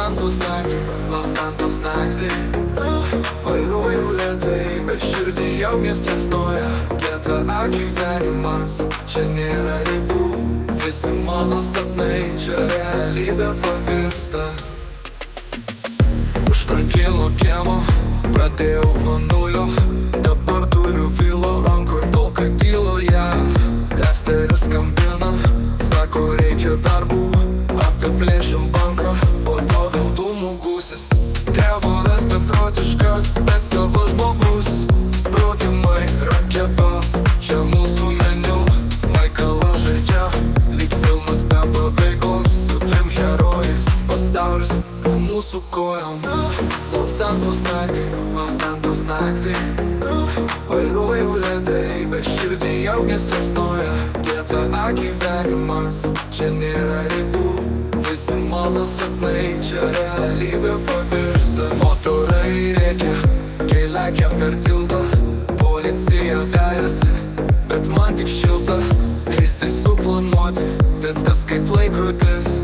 Santos naktį vairuoju lėtai, bet širdį jau nesliepsnoja GTA gyvenimas, čia nėra ribų. Visi mano sapnai čia realybė pavirsta. Už tranquilo kiemo pradėjau nuo nulio, dabar turiu filo rankoj, tolka tyloje. Testeris skambina, sako reikia darbų, apiplėšim banką, po to vėl dūmų gūsis. Trevoras beprotiškas, bet savas žmogus. Sprogimai, raketos, čia mūsų meniu. Maikalas žaidžia, lyg filmas be pabaigos, su trim herojais. Pasaulis po mūsų kojom. Los Santos naktį vairuoju lėtai, bet širdį jau nesliepsnoja GTA gyvenimas, čia nėra ribų. Visi mano sapnai čia realybė pavirsta. Motorai rėkia, kai lekia per tiltą, policija vejasi, bet man tik šilta. Eistai suplanuoti, viskas kaip laikrodis,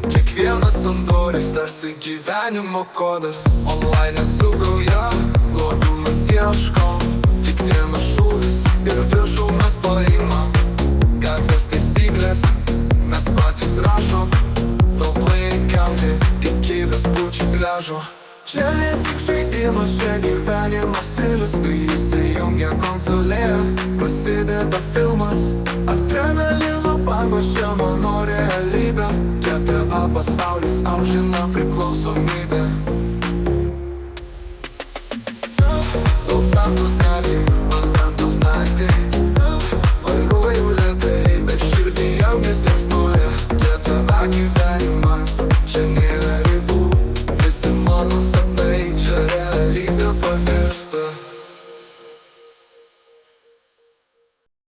kiekvienas sandoris tarsi gyvenimo kodas. Online sugauja, lobimas ieškom, tik vienas šūvis ir viršų mes paimam. Gatvės taisyklės mes patys rašom, no playing county iki Vespučių pliažo. Čia ne tik žaidimas, čia gyvenimas stilius, kai įsijungia konsolėje, prasideda filmas. Adrenalino bangos čia mano realybė, GTA pasaulis amžina priklausomybė. Los Santos naktį vairuoju lėtai, bet širdį jau nesliepsnoja GTA gyvenimas, čia nėra ribų. Visi mano sapnai čia realybė pavirsta.